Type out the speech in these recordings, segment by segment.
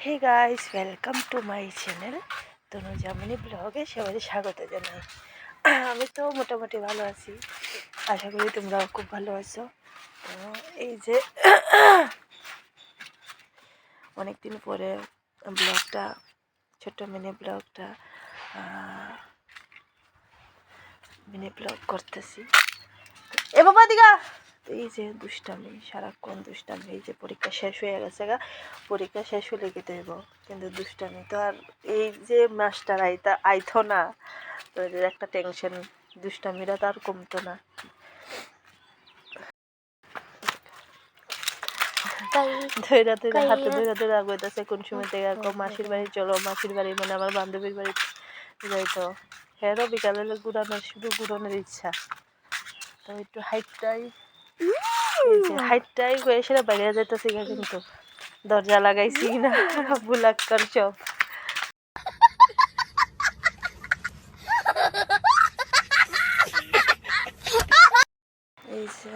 Hey guys, welcome to my channel Tanujamoni ব্লগে সবাই স্বাগত জানাই। আমি তো মোটামুটি ভালো আছি, আশা করি তোমরাও খুব ভালো আছো। তো এই যে অনেকদিন পরে ব্লগটা, ছোট্ট মিনি ব্লগ করতেছি। এ বাবা দিঘা, এই যে দুষ্টামি, সারাক্ষণ দুষ্টামি। এই যে পরীক্ষা শেষ হয়ে গেছে পরীক্ষা শেষ হলে কেটে দেব, কিন্তু দুষ্টামি তো আর এই যে মাস্টার আইতো না, তো এদের একটা টেনশন, দুষ্টামিরা তো আর কমতো না। হাতে ধরে আগোইতেছে কোন সময় থেকে মাসির বাড়ি চলো, মাসির বাড়ি মানে আমার বান্ধবীর বাড়ি যাইতো। হেরও বিকালে শুধু ঘুরানোর ইচ্ছা। তো একটু হাইটটাই হয়ে সেটা বাইরে যাইতেছি, কিন্তু দরজা লাগাইছি না বুলাক্কার সব। এই যে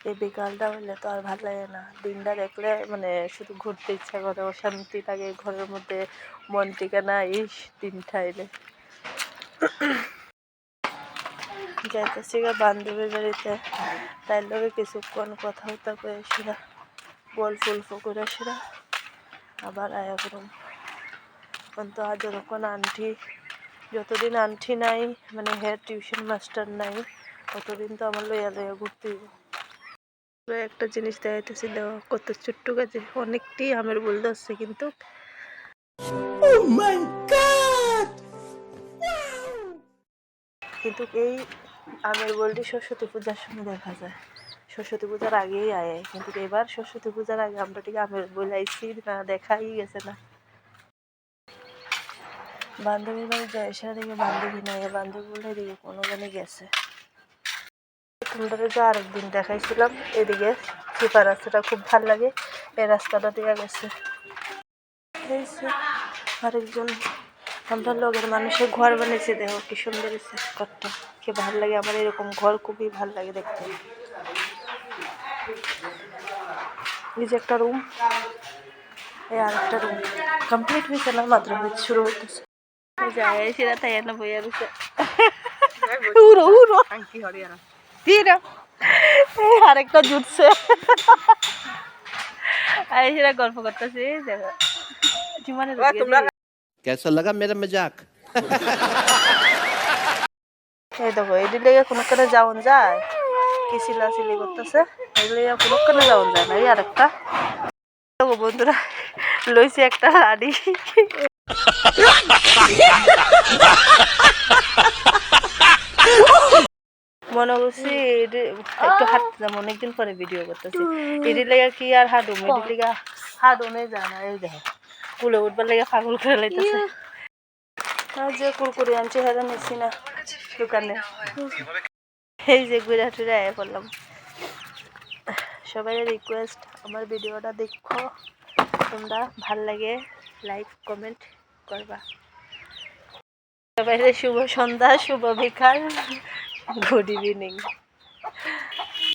এই বিকালটা হলে তো আর ভালো লাগে না, দিনটা দেখলে মানে শুধু ঘুরতে ইচ্ছা করে, অশান্তি লাগে ঘরের মধ্যে, মন টিকে না এই দিনটা এলে। যাইতেছি বান্ধবীর বাড়িতে, তাই লোকে কিছুক্ষণ কথা হতা করে সেরা গল্প করে সেরা আবার আয়া করুম। কিন্তু আর যতদিন আন্টি নাই, মানে হেয়ার টিউশন মাস্টার নাই, ততদিন তো আমার লইয়া ঘুরতে হইব। একটা জিনিস দেখাইতেছি, দেখো কত ছোট্ট গাছে অনেকটি আমের বল ধরছে, কিন্তু এই আমের বলটি সরস্বতী পূজার সময় দেখা যায়, সরস্বতী পূজার আগেই আয়। কিন্তু এবার সরস্বতী পূজার আগে আমরা ঠিক আমের বই আইছি না, দেখাই গেছে না। বান্ধবীর বাড়ি যায়, সেটা থেকে বান্ধবী নাই, বান্ধবী বলে দিকে কোনো জানি গেছে। তোমরা যে আরেকদিন দেখাইছিলাম, এদিকে চিপা রাস্তাটা খুব ভাল লাগে, এই রাস্তাটা দিয়ে গেছে। আরেকজন আমরা লগের মানুষের ঘর বানিয়েছে, দেখো কি সুন্দর হয়েছে ঘরটা, কি ভাল লাগে আমার, এরকম ঘর খুবই ভাল লাগে দেখতে। এই যে একটা রুম, এই আর একটা রুম কমপ্লিট হয়েছে না, মাত্র শুরু হইতেছে। সেটা তাই না বইয়া রয়েছে, আরেকটা জুটছে, সেটা গল্প করতেছি। দেখো कैसा लगा मेरा मजाक? এই দেখো এই দিলে কোনোখানে যাওন যায়, কি চিল্লাচিল্লি করতেছে, এগুলো কোনোখানে যাওন যায় না। এই আরেকটা বন্ধুরা লইছি একটা রাডি, মনে করছি একটু হাঁটতে যাবো, অনেকদিন পরে ভিডিও করতেছি। এটির লেগে কি আর হাঁটুম, এটির লেগে হাঁটুনে যায় না। এই দেখো কুলে উঠবার লেগে পাগল করে লাইতেছে। যে কুরকুরি আনছি হেরা নিচ্ছি না দোকানে, এই যে ঘুরে টুরে আয়া পড়লাম। সবাই রিকোয়েস্ট, আমার ভিডিওটা দেখো তোমরা, ভাল লাগে লাইক কমেন্ট করবা। সবাই শুভ সন্ধ্যা, শুভ বিকাল, গুড ইভিনিং।